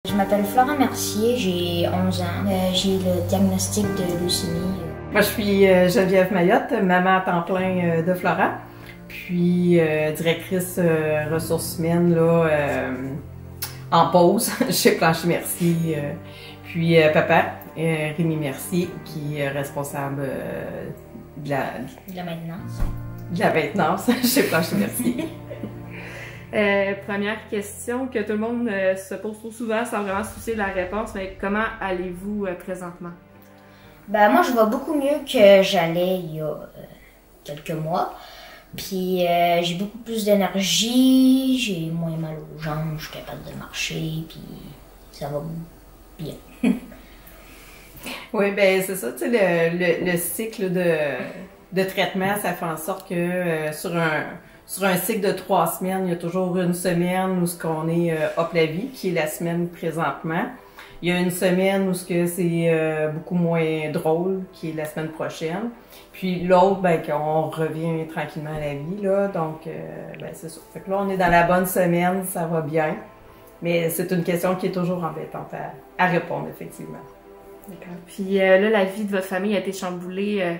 Je m'appelle Florent Mercier, j'ai 11 ans. J'ai le diagnostic de leucémie. Moi, je suis Geneviève Mayotte, maman à temps plein de Florent, puis directrice ressources humaines là, en pause chez Plancher Mercier. Puis papa, Rémi Mercier, qui est responsable de la maintenance. De la maintenance chez Plancher Mercier. Première question que tout le monde se pose trop souvent sans vraiment se soucier de la réponse, mais comment allez-vous présentement? Ben, moi, je vais beaucoup mieux que j'allais il y a quelques mois. Puis j'ai beaucoup plus d'énergie, j'ai moins mal aux jambes, je suis capable de marcher, puis ça va bien. Oui, ben c'est ça, tu sais, le cycle de traitement, ça fait en sorte que sur un cycle de 3 semaines, il y a toujours une semaine où ce qu'on est hop la vie, qui est la semaine présentement. Il y a une semaine où ce que c'est beaucoup moins drôle, qui est la semaine prochaine. Puis l'autre, ben qu'on revient tranquillement à la vie, là. Donc, ben c'est ça. Fait que là, on est dans la bonne semaine, ça va bien. Mais c'est une question qui est toujours embêtante à répondre, effectivement. D'accord. Puis là, la vie de votre famille a été chamboulée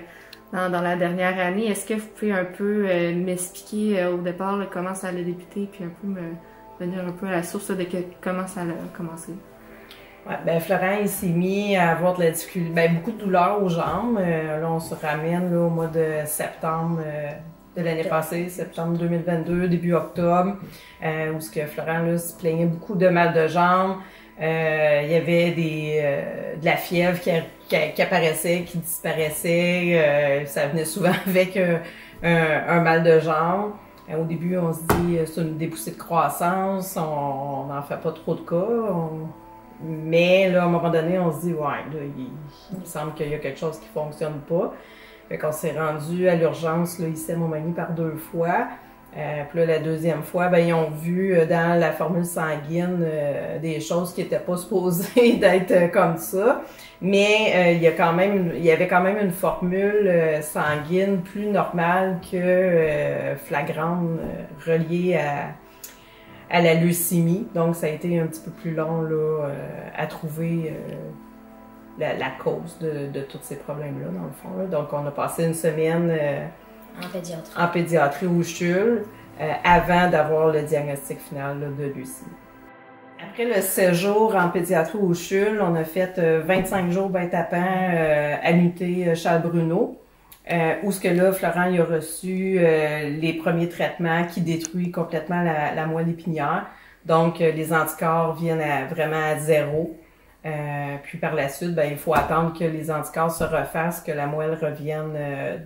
dans la dernière année. Est-ce que vous pouvez un peu m'expliquer au départ là, comment ça a débuté, puis un peu me venir un peu à la source là, de comment ça a commencé? Ouais, ben Florent, il s'est mis à avoir de la difficulté, ben beaucoup de douleurs aux jambes. Là, on se ramène là, au mois de septembre de l'année passée, septembre 2022, début octobre, où ce que Florent là, se plaignait beaucoup de mal de jambes. Il y avait de la fièvre qui apparaissait, qui disparaissait. Ça venait souvent avec un mal de jambes. Au début, on se dit c'est une dépoussée de croissance, on n'en fait pas trop de cas. Mais là, à un moment donné, on se dit, ouais, là, il me semble qu'il y a quelque chose qui fonctionne pas. Fait qu'on s'est rendu à l'urgence, là, ici à Montmagny par 2 fois. Puis là, la deuxième fois, ben, ils ont vu dans la formule sanguine des choses qui n'étaient pas supposées d'être comme ça. Mais il y avait quand même une formule sanguine plus normale que flagrante reliée à la leucémie. Donc, ça a été un petit peu plus long là, à trouver la cause de tous ces problèmes-là, dans le fond. Là. Donc, on a passé une semaine en pédiatrie au CHUL avant d'avoir le diagnostic final là, de leucémie. Après le séjour en pédiatrie au CHUL, on a fait 25 jours bain tapant à l'unité Charles-Bruno. Où ce que là, Florent il a reçu les premiers traitements qui détruisent complètement la moelle épinière. Donc, les anticorps viennent vraiment à 0. Puis par la suite, ben, il faut attendre que les anticorps se refassent, que la moelle revienne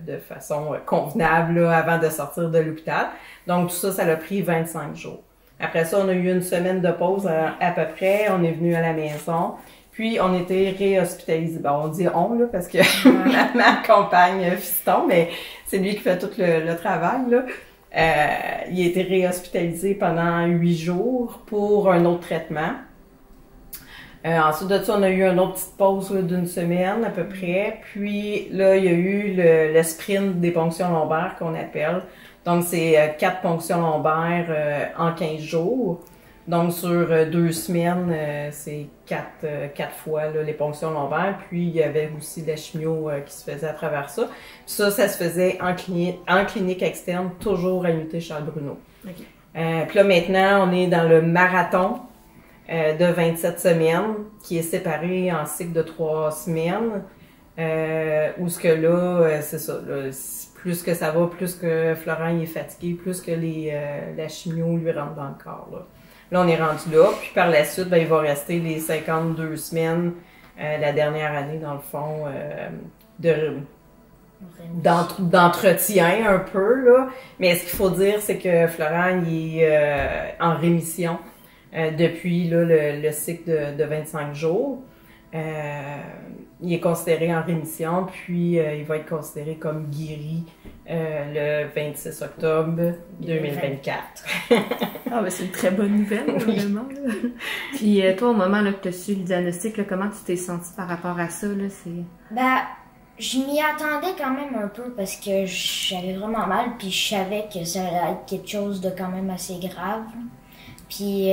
de façon convenable là, avant de sortir de l'hôpital. Donc, tout ça, ça a pris 25 jours. Après ça, on a eu une semaine de pause à peu près. On est venu à la maison. Puis, on était réhospitalisés. Bon, on dit « on » là, parce que maman accompagne fiston, mais c'est lui qui fait tout le travail, là. Il a été réhospitalisé pendant 8 jours pour un autre traitement. Ensuite de ça, on a eu une autre petite pause d'une semaine à peu près. Puis, là, il y a eu le sprint des ponctions lombaires qu'on appelle. Donc, c'est 4 ponctions lombaires en 15 jours. Donc, sur 2 semaines, c'est 4 fois là, les ponctions lombaires. Puis, il y avait aussi de la chimio qui se faisait à travers ça. Puis ça se faisait en clinique externe, toujours à l'unité Charles-Bruno. Okay. Puis là, maintenant, on est dans le marathon de 27 semaines, qui est séparé en cycle de 3 semaines. Où ce que là, c'est ça, là, plus que ça va, plus que Florent il est fatigué, plus que la chimio lui rentre dans le corps, là. Là, on est rendu là. Puis par la suite, ben, il va rester les 52 semaines, la dernière année, dans le fond, d'entretien un peu, là. Mais ce qu'il faut dire, c'est que Florent, il est en rémission depuis là, le cycle de 25 jours. Il est considéré en rémission, puis il va être considéré comme guéri le 26 octobre 2024. Ah, ben c'est une très bonne nouvelle, vraiment. Là. Puis toi, au moment là, que tu as su le diagnostic, là, comment tu t'es sentie par rapport à ça? Là, ben, je m'y attendais quand même un peu parce que j'avais vraiment mal, puis je savais que ça allait être quelque chose de quand même assez grave. Puis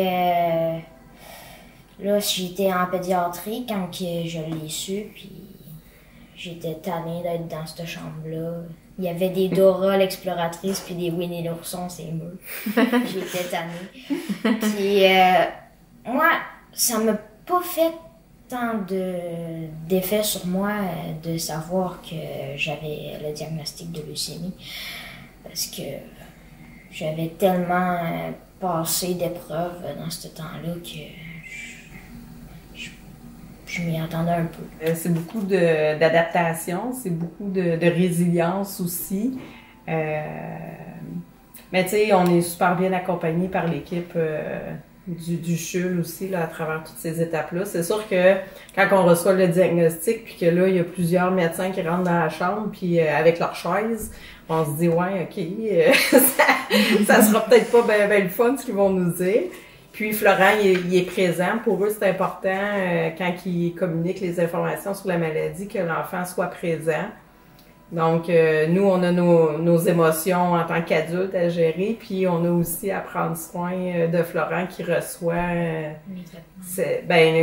Là, j'étais en pédiatrie quand que je l'ai su, puis j'étais tannée d'être dans cette chambre-là. Il y avait des Dora l'exploratrice puis des Winnie l'ourson, c'est murs. J'étais tannée. Puis moi, ça m'a pas fait tant d'effet sur moi de savoir que j'avais le diagnostic de leucémie. Parce que j'avais tellement passé d'épreuves dans ce temps-là que je m'y attendais un peu. C'est beaucoup d'adaptation, c'est beaucoup de résilience aussi. Mais tu sais, on est super bien accompagné par l'équipe du CHUL aussi, là, à travers toutes ces étapes-là. C'est sûr que quand on reçoit le diagnostic, puis que là, il y a plusieurs médecins qui rentrent dans la chambre, puis avec leur chaise, on se dit, ouais, OK, ça sera peut-être pas ben le fun ce qu'ils vont nous dire. Puis Florent, il est présent. Pour eux, c'est important, quand ils communiquent les informations sur la maladie, que l'enfant soit présent. Donc, nous, on a nos émotions en tant qu'adultes à gérer, puis on a aussi à prendre soin de Florent qui reçoit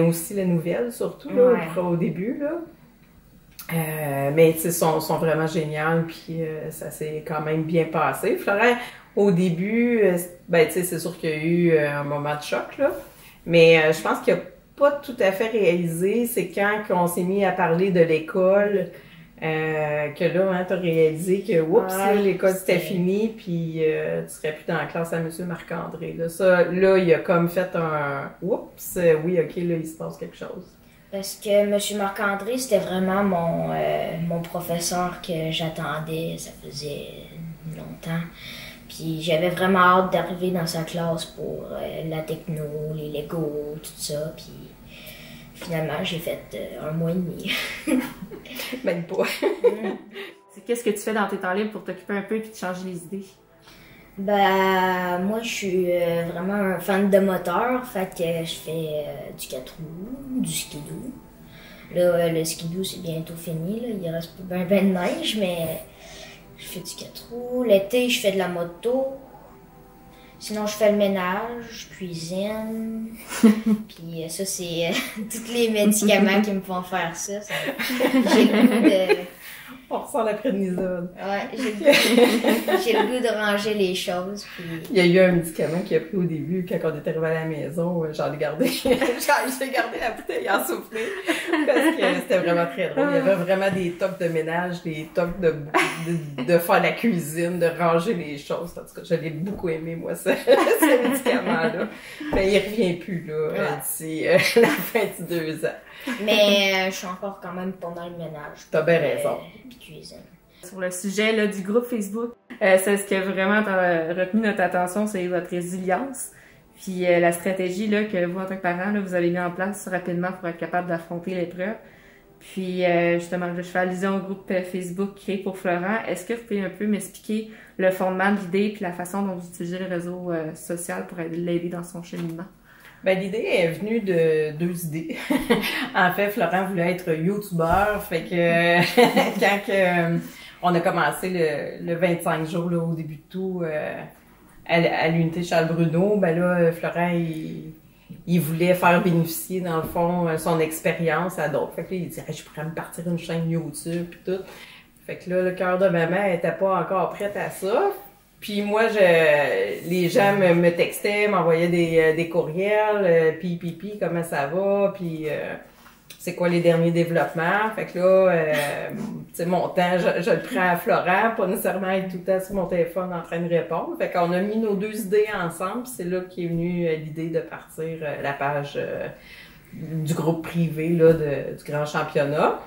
aussi les nouvelles, surtout là, au début. Là. Mais ils sont vraiment géniaux, puis ça s'est quand même bien passé. Florent, au début, c'est sûr qu'il y a eu un moment de choc, là. Mais je pense qu'il n'a pas tout à fait réalisé, c'est quand on s'est mis à parler de l'école, que là, hein, t'as réalisé que, oups, l'école c'était fini, puis tu serais plus dans la classe à M. Marc-André. Là, il a comme fait un oups, oui, OK, là, il se passe quelque chose. Parce que M. Marc-André, c'était vraiment mon professeur que j'attendais, ça faisait longtemps. Puis j'avais vraiment hâte d'arriver dans sa classe pour la techno, les Lego, tout ça. Puis finalement, j'ai fait 1 mois et demi. Même pas. Qu'est-ce que tu fais dans tes temps libres pour t'occuper un peu et te changer les idées? Moi, je suis vraiment un fan de moteur. Fait que je fais du 4 roues, du skidoo. Là, le skidoo, c'est bientôt fini. Là. Il reste plus ben de neige, mais je fais du 4 roues. L'été, je fais de la moto. Sinon, je fais le ménage, je cuisine. Puis ça, c'est tous les médicaments qui me font faire ça. J'ai le goût de... On ressent la prédnisone. Ouais, j'ai le goût de ranger les choses. Puis... Il y a eu un médicament qu'il a pris au début, quand on est arrivé à la maison, j'en ai gardé. J'ai gardé la bouteille en souffler. Parce que c'était vraiment très drôle. Il y avait vraiment des tocs de ménage, des tocs de faire la cuisine, de ranger les choses. En tout cas, je l'ai beaucoup aimé, moi, ce médicament-là. Mais il revient plus, là, d'ici la fin de 2 ans. Mais je suis encore quand même pendant le ménage. T'as bien raison. Puis cuisine. Sur le sujet là, du groupe Facebook, c'est ce qui a vraiment retenu notre attention, c'est votre résilience. Puis la stratégie là, que vous, en tant que parents, là, vous avez mis en place rapidement pour être capable d'affronter l'épreuve. Puis justement, je fais allusion au groupe Facebook créé pour Florent. Est-ce que vous pouvez un peu m'expliquer le fondement de l'idée puis la façon dont vous utilisez le réseau social pour l'aider dans son cheminement? L'idée est venue de 2 idées. En fait, Florent voulait être youtubeur, fait que quand on a commencé le 25 jours là, au début de tout à l'unité Charles Bruno, Florent il voulait faire bénéficier dans le fond son expérience à d'autres. Fait que là, il dit je pourrais me partir une chaîne YouTube puis tout. Fait que là, le cœur de maman était pas encore prête à ça. Puis moi, les gens me textaient, m'envoyaient des courriels, puis comment ça va, puis c'est quoi les derniers développements. Fait que là, tu sais, mon temps, je le prends à Florent, pas nécessairement être tout le temps sur mon téléphone en train de répondre. Fait qu'on a mis nos 2 idées ensemble, c'est là qu'est venue l'idée de partir la page du groupe privé là, du grand championnat.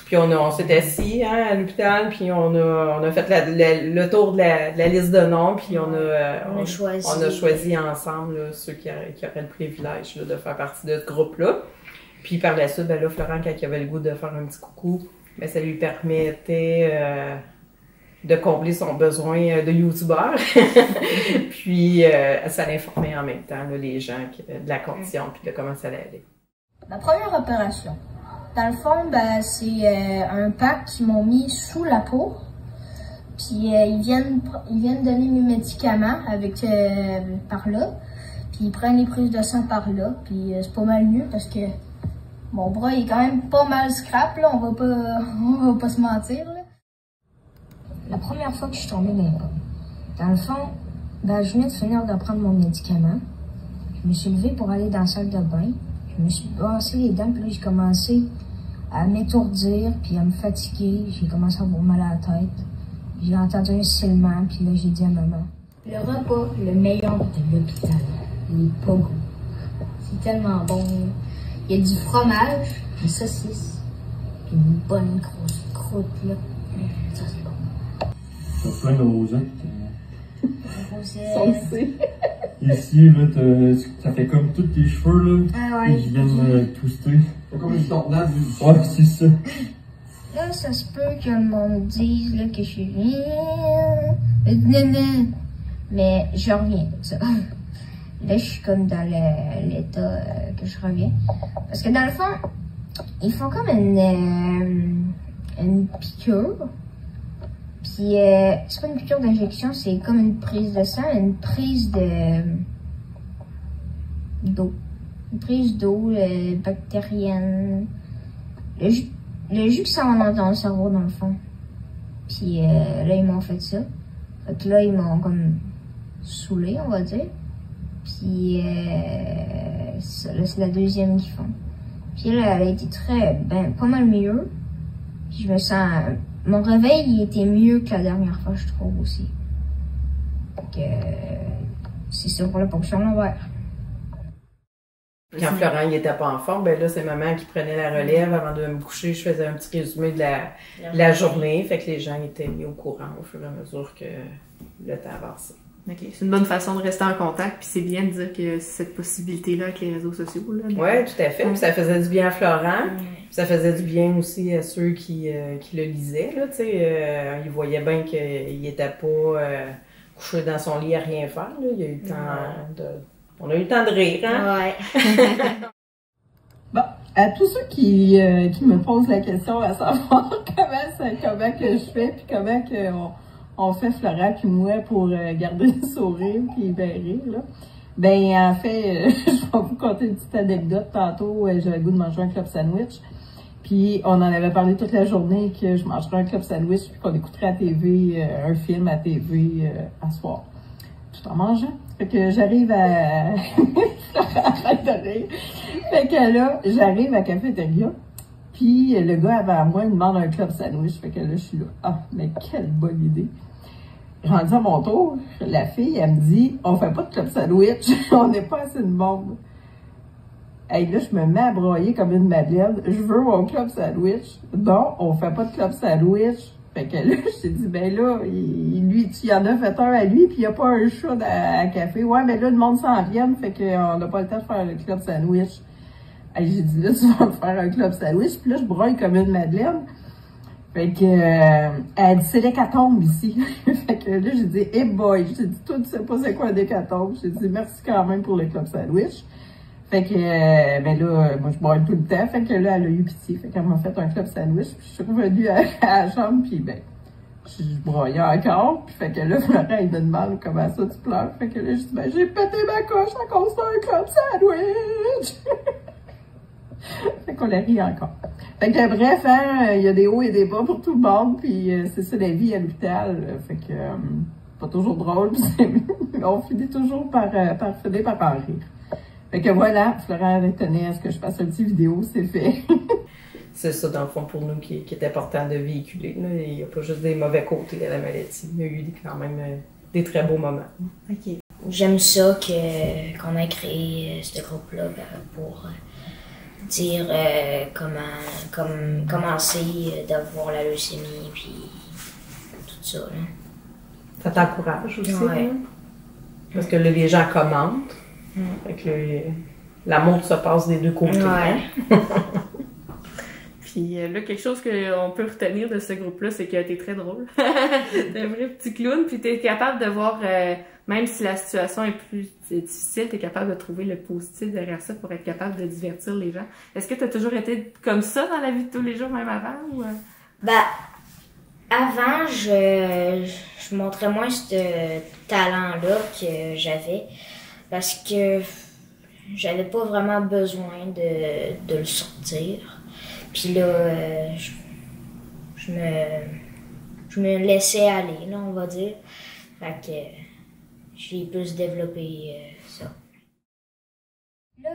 Puis on s'est assis à l'hôpital, puis on a fait le tour de la liste de noms, puis on a choisi ensemble là, ceux qui auraient le privilège là, de faire partie de ce groupe-là. Puis par la suite, là, Florent, quand il avait le goût de faire un petit coucou, ça lui permettait de combler son besoin de youtubeur. Puis ça l'informait en même temps là, les gens de la condition, puis de comment ça allait aller. Ma première opération, dans le fond, c'est un pack qu'ils m'ont mis sous la peau. Puis ils viennent donner mes médicaments avec par là. Puis ils prennent les prises de sang par là, puis c'est pas mal mieux parce que mon bras il est quand même pas mal scrap, là, on va pas se mentir, là. La première fois que je suis tombée dans le fond, ben, je venais de finir de prendre mon médicament. Je me suis levée pour aller dans la salle de bain. Je me suis brossé les dents, puis là, j'ai commencé à m'étourdir, puis à me fatiguer. J'ai commencé à avoir mal à la tête. J'ai entendu un sifflement, puis là, j'ai dit à maman, le repas, le meilleur de l'hôpital, il est pas bon. C'est tellement bon. Il y a du fromage, des saucisses, puis une bonne grosse croûte, là. Ça, c'est bon. T'as plein de rosettes. Rosette. Ici, là, ça fait comme tous tes cheveux, là. Ah ouais. Ils viennent twister. C'est comme une tornade. Ouais, c'est ça. Là, ça se peut que le monde dise là, que je suis... Mais je reviens de ça. Là, je suis comme dans l'état que je reviens. Parce que dans le fond, ils font comme une piqûre. Puis, c'est pas une piqûre d'injection, c'est comme une prise de sang, une prise d'eau. Une prise d'eau bactérienne. Le jus que ça va dans le cerveau, dans le fond. Puis, là, ils m'ont fait ça. Fait que là, ils m'ont comme saoulé, on va dire. Puis, ça, là, c'est la deuxième qu'ils font. Puis là, elle a été pas mal mieux. Puis je me sens... Mon réveil, il était mieux que la dernière fois, je trouve aussi. Donc, c'est ça pour la ponction lombaire. Quand Florent il était pas en forme, ben là, c'est maman qui prenait la relève. Avant de me coucher, je faisais un petit résumé de la journée. Fait que les gens étaient mis au courant au fur et à mesure que le temps avançait. OK. C'est une bonne façon de rester en contact, puis c'est bien de dire que cette possibilité-là avec les réseaux sociaux. Là, oui, tout à fait. Puis ça faisait du bien à Florent. Puis ça faisait du bien aussi à ceux qui le lisaient. Là, ils voyaient bien qu'il était pas couché dans son lit à rien faire. Là. Il y a eu le temps de... On a eu le temps de rire, hein? Ouais. Bon, à tous ceux qui me posent la question à savoir comment que je fais, puis comment que on fait Florent puis moi pour garder le sourire puis bien rire, là. Ben, en fait, je vais vous conter une petite anecdote. Tantôt, j'avais le goût de manger un club sandwich. Puis, on en avait parlé toute la journée que je mangerais un club sandwich puis qu'on écouterait à TV, un film à TV à soir. Tout en mangeant. Fait que j'arrive à... Arrête de rire. Fait que là, j'arrive à la cafétéria. Puis le gars avant moi, il demande un club sandwich. Fait que là, je suis là. Ah, mais quelle bonne idée. Rendu à mon tour, la fille, elle me dit, on fait pas de club sandwich. On n'est pas assez de monde. Hey, là, je me mets à broyer comme une madeleine. Je veux mon club sandwich. Non, on fait pas de club sandwich. Fait que là, je t'ai dit, ben là, lui, tu y en as fait un à lui, puis il n'y a pas un chat à café. Ouais, mais là, le monde s'en vient, fait qu'on n'a pas le temps de faire le club sandwich. J'ai dit, là, tu vas me faire un club sandwich, puis là, je broye comme une madeleine. Fait que, elle dit, c'est l'hécatombe ici. Fait que là, j'ai dit, hey boy, j'ai dit, toi, tu sais pas c'est quoi un hécatombe. J'ai dit, merci quand même pour le club sandwich. Fait que, ben là, moi, je broye tout le temps. Fait que là, elle a eu pitié. Fait qu'elle m'a fait un club sandwich. Puis je suis revenue à la chambre. Puis ben, je broyais encore. Puis fait que là, Florent, il me demande comment ça tu pleures. Fait que là, je dis, ben, j'ai pété ma coche à cause d'un club sandwich. Fait qu'on la rit encore. Fait que bref, hein, il y a des hauts et des bas pour tout le monde. Puis c'est ça la vie à l'hôpital. Fait que, pas toujours drôle. On finit toujours par finir par en rire. Fait que voilà, Florent tenait à ce que je fasse une petite vidéo, c'est fait. C'est ça, dans le fond, pour nous, qui est important de véhiculer. Là. Il n'y a pas juste des mauvais côtés à la maladie. Il y a eu quand même des très beaux moments. OK. J'aime ça qu'on ait créé ce groupe-là pour dire comment commencer d'avoir la leucémie, puis tout ça. Là. Ça t'encourage aussi, ouais. Hein? Parce que là, les gens commentent. Fait que l'amour se passe des deux côtés. Ouais. Puis là, quelque chose qu'on peut retenir de ce groupe-là, c'est que t'es très drôle. T'es un vrai petit clown, puis t'es capable de voir, même si la situation est plus difficile, t'es capable de trouver le positif derrière ça pour être capable de divertir les gens. Est-ce que t'as toujours été comme ça dans la vie de tous les jours, même avant? Ou... Ben, avant, je montrais moins ce talent-là que j'avais. parce que j'avais pas vraiment besoin de le sortir. Puis là, je me laissais aller, là, on va dire. Fait que j'ai plus développé ça. Là,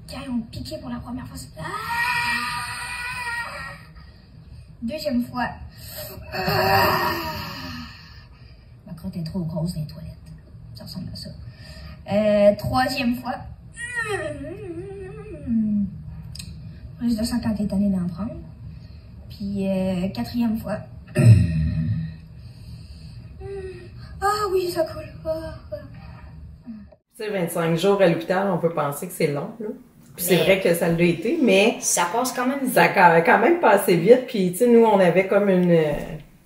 quand ils ont piqué pour la première fois, c'est... Ah! Deuxième fois. Ah! Ma crotte est trop grosse dans les toilettes. Ça ressemble à ça. Troisième fois. Prise de sang quand t'es tanné d'en prendre. Puis quatrième fois. Ah oui, ça coule. Tu sais, 25 jours à l'hôpital, on peut penser que c'est long, là. Puis c'est vrai que ça l'a été, mais ça passe quand même vite. Ça a quand même passé vite. Puis, tu sais, nous, on avait comme une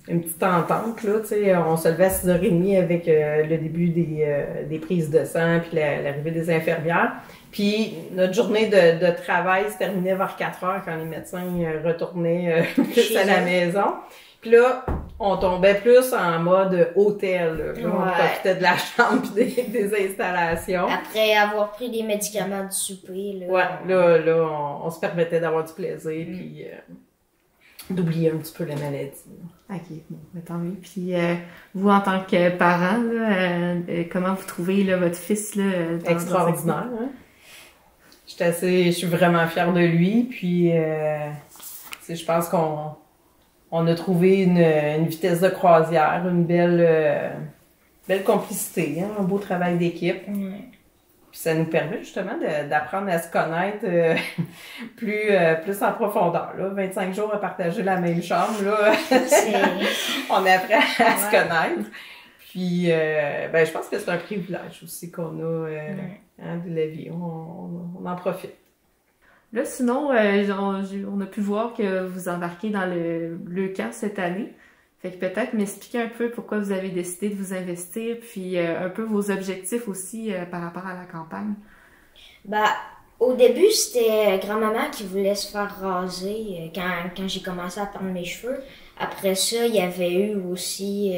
petite entente, là, tu sais. On se levait à 6h30 avec le début des prises de sang, puis l'arrivée des infirmières. Puis, notre journée de travail se terminait vers 4h quand les médecins retournaient plus à la maison. Puis là, on tombait plus en mode hôtel, là. Là, on profitait de la chambre et des installations. Après avoir pris des médicaments du souper, là. Ouais, là, on se permettait d'avoir du plaisir, puis d'oublier un petit peu la maladie. OK, bon, tant mieux. Puis vous, en tant que parent, là, comment vous trouvez là, votre fils, là? Extraordinaire, hein? Je suis vraiment fière de lui, puis je pense qu'on a trouvé une vitesse de croisière, une belle complicité, hein, un beau travail d'équipe. Puis ça nous permet justement d'apprendre à se connaître plus en profondeur. Là. 25 jours à partager la même chambre, là, on apprend à se connaître. Puis je pense que c'est un privilège aussi qu'on a de la vie. On en profite. Là, sinon, on a pu voir que vous embarquez dans le camp cette année. Fait que peut-être m'expliquer un peu pourquoi vous avez décidé de vous investir, puis un peu vos objectifs aussi par rapport à la campagne. Au début, c'était grand-maman qui voulait se faire raser quand j'ai commencé à prendre mes cheveux. Après ça, il y avait eu aussi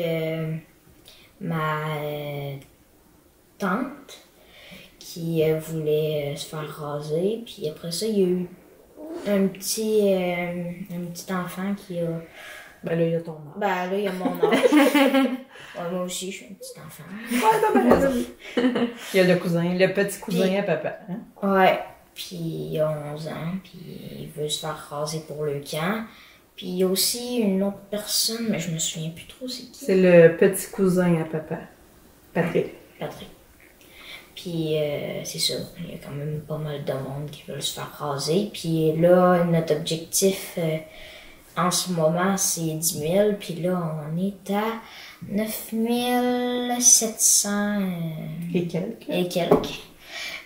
ma tante qui voulait se faire raser. Puis après ça, il y a eu un petit enfant qui a... Ben là, il y a ton âge. Ben là, il y a mon âge. Moi aussi, je suis un petit enfant. Ouais, t'as bien raison. Il y a le petit cousin à papa. Hein? Ouais. Puis il a 11 ans, puis il veut se faire raser pour le camp. Puis il y a aussi une autre personne, mais je me souviens plus trop c'est qui. C'est le petit cousin à papa. Patrick. Puis c'est ça, il y a quand même pas mal de monde qui veulent se faire raser. Puis là, notre objectif en ce moment, c'est 10 000. Puis là, on est à 9 700 et quelques.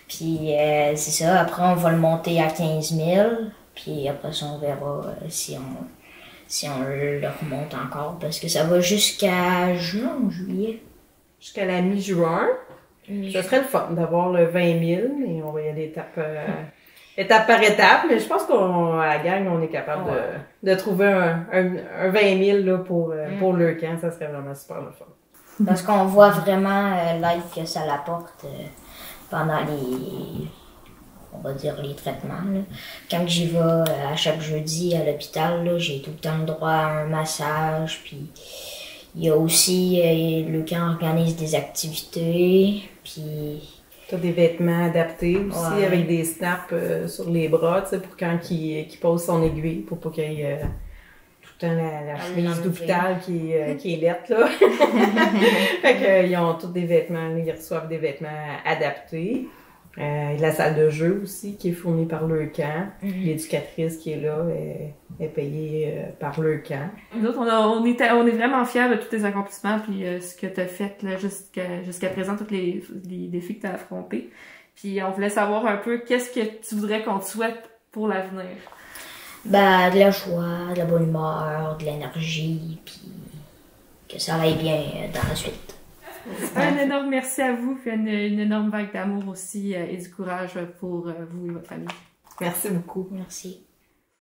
Puis c'est ça, après on va le monter à 15 000. Puis après ça, on verra si on le remonte encore. Parce que ça va jusqu'à juin ou juillet. Jusqu'à la mi-juin. Ça serait le fun d'avoir le 20 000, mais on va y aller étape par étape. Mais je pense qu'à la gang, on est capable de trouver un 20 000 là, pour le camp. Ça serait vraiment super le fun. Parce qu'on voit vraiment l'aide que ça l'apporte pendant on va dire les traitements. Là. Quand j'y vais à chaque jeudi à l'hôpital, là, j'ai tout le temps le droit à un massage. Puis il y a aussi le camp organise des activités. Puis t'as des vêtements adaptés aussi avec des snaps sur les bras, tu sais, pour quand il pose son aiguille, pour pas qu'il y ait tout le temps la chemise d'hôpital qui est lettre, là. Fait qu'ils ont tous des vêtements, ils reçoivent des vêtements adaptés. La salle de jeu aussi qui est fournie par le camp. L'éducatrice qui est là est payée par le camp. Nous autres, on est vraiment fiers de tous tes accomplissements puis ce que tu as fait là, jusqu'à présent, tous les défis que tu as affrontés. Puis on voulait savoir un peu qu'est-ce que tu voudrais qu'on te souhaite pour l'avenir. De la joie, de la bonne humeur, de l'énergie, puis que ça aille bien dans la suite. Un énorme merci à vous, puis une énorme vague d'amour aussi et du courage pour vous et votre famille. Merci beaucoup. Merci.